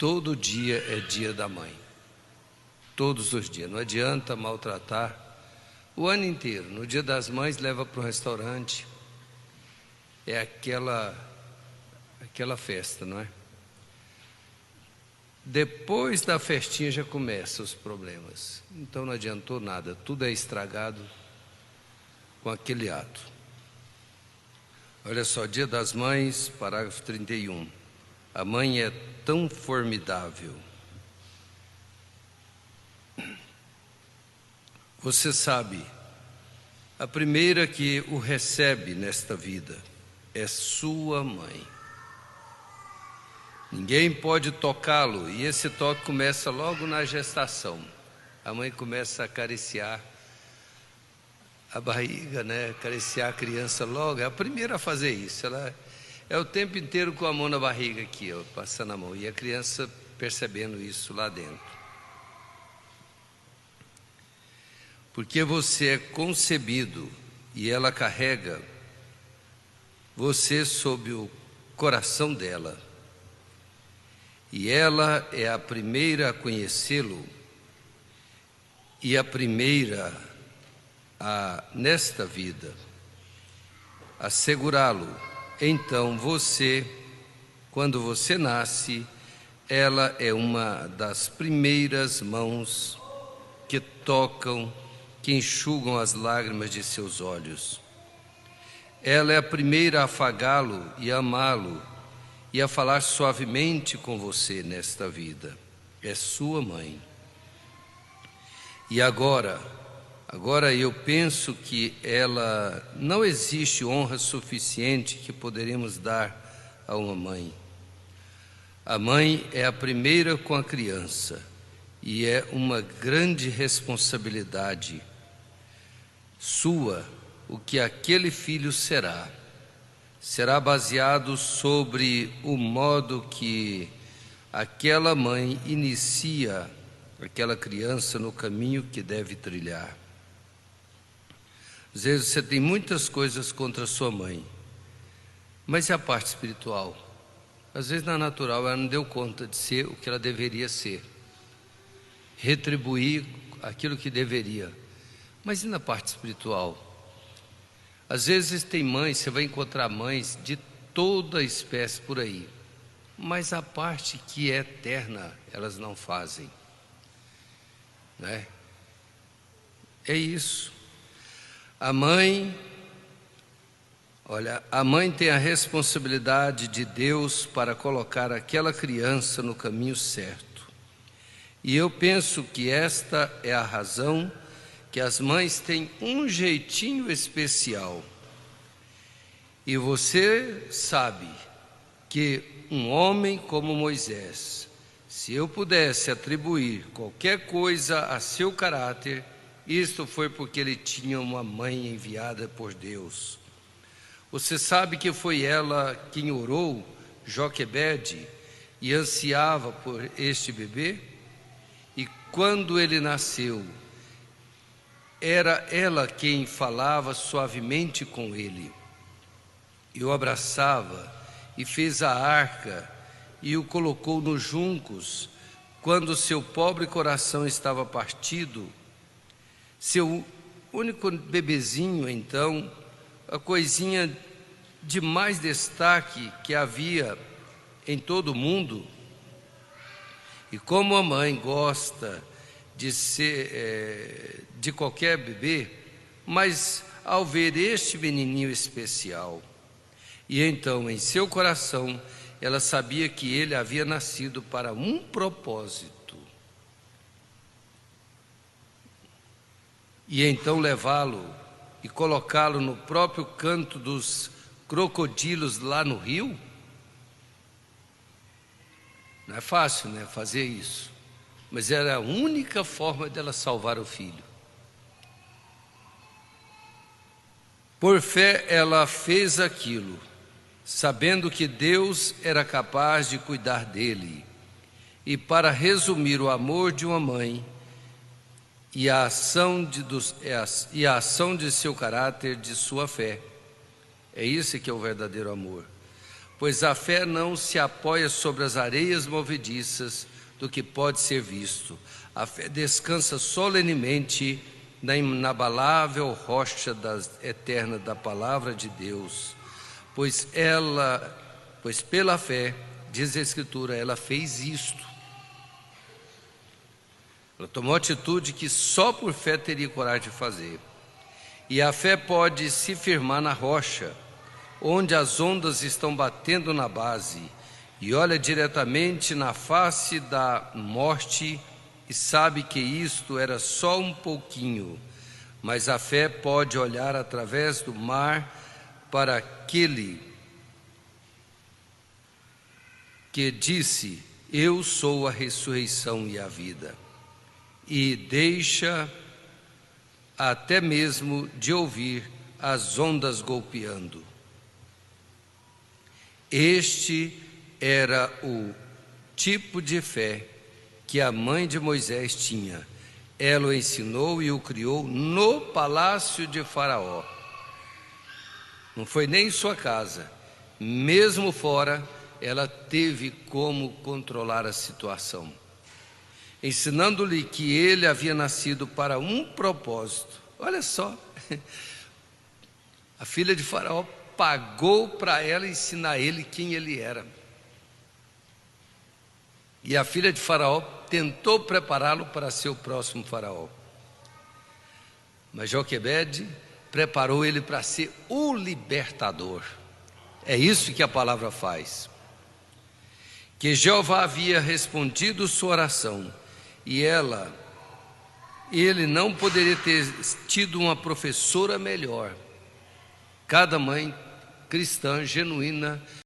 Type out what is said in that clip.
todo dia é dia da mãe. Todos os dias. Não adianta maltratar. O ano inteiro. No dia das mães, leva para o restaurante. É aquela festa, não é? Depois da festinha já começam os problemas. Então não adiantou nada. Tudo é estragado com aquele ato. Olha só, Dia das Mães, parágrafo 31. A mãe é tão formidável. Você sabe, a primeira que o recebe nesta vida é sua mãe. Ninguém pode tocá-lo, e esse toque começa logo na gestação. A mãe começa a acariciar a barriga, né? Acariciar a criança logo, é a primeira a fazer isso. Ela é o tempo inteiro com a mão na barriga aqui, ó, passando a mão, e a criança percebendo isso lá dentro. Porque você é concebido e ela carrega você sob o coração dela. E ela é a primeira a conhecê-lo e a primeira nesta vida, a segurá-lo. Então você, quando você nasce, ela é uma das primeiras mãos que tocam, que enxugam as lágrimas de seus olhos. Ela é a primeira a afagá-lo e a amá-lo e a falar suavemente com você nesta vida. É sua mãe. E agora eu penso que ela não existe honra suficiente que poderemos dar a uma mãe. A mãe é a primeira com a criança e é uma grande responsabilidade sua o que aquele filho será. Será baseado sobre o modo que aquela mãe inicia aquela criança no caminho que deve trilhar. Às vezes você tem muitas coisas contra sua mãe, mas e a parte espiritual? Às vezes na natural ela não deu conta de ser o que ela deveria ser, retribuir aquilo que deveria, mas e na parte espiritual? Às vezes tem mães, você vai encontrar mães de toda espécie por aí, mas a parte que é eterna elas não fazem, né? É isso. A mãe tem a responsabilidade de Deus para colocar aquela criança no caminho certo. E eu penso que esta é a razão que as mães têm um jeitinho especial. E você sabe que um homem como Moisés, se eu pudesse atribuir qualquer coisa a seu caráter, isto foi porque ele tinha uma mãe enviada por Deus. Você sabe que foi ela quem orou Joquebede e ansiava por este bebê? E quando ele nasceu, era ela quem falava suavemente com ele, e o abraçava, e fez a arca, e o colocou nos juncos, quando seu pobre coração estava partido. Seu único bebezinho, então, a coisinha de mais destaque que havia em todo o mundo. E como a mãe gosta de qualquer bebê, mas ao ver este menininho especial, e então em seu coração ela sabia que ele havia nascido para um propósito, e então levá-lo e colocá-lo no próprio canto dos crocodilos lá no rio. Não é fácil, né, fazer isso, mas era a única forma dela salvar o filho. Por fé ela fez aquilo, sabendo que Deus era capaz de cuidar dele. E para resumir o amor de uma mãe e a ação de seu caráter, de sua fé, é isso que é o verdadeiro amor. pois a fé não se apoia sobre as areias movediças do que pode ser visto. A fé descansa solenemente na inabalável rocha eterna da palavra de Deus, pois pela fé, diz a Escritura, ela fez isto. Ela tomou atitude que só por fé teria coragem de fazer. E a fé pode se firmar na rocha, onde as ondas estão batendo na base, e olha diretamente na face da morte e sabe que isto era só um pouquinho. Mas a fé pode olhar através do mar para aquele que disse: eu sou a ressurreição e a vida, e deixa até mesmo de ouvir as ondas golpeando. Este era o tipo de fé que a mãe de Moisés tinha. Ela o ensinou e o criou no palácio de Faraó. Não foi nem em sua casa. Mesmo fora, ela teve como controlar a situação, ensinando-lhe que ele havia nascido para um propósito. Olha só, a filha de Faraó pagou para ela ensinar ele quem ele era. E a filha de Faraó tentou prepará-lo para ser o próximo faraó. Mas Joquebede preparou ele para ser o libertador. É isso que a palavra faz. Que Jeová havia respondido sua oração, e ele não poderia ter tido uma professora melhor. Cada mãe cristã genuína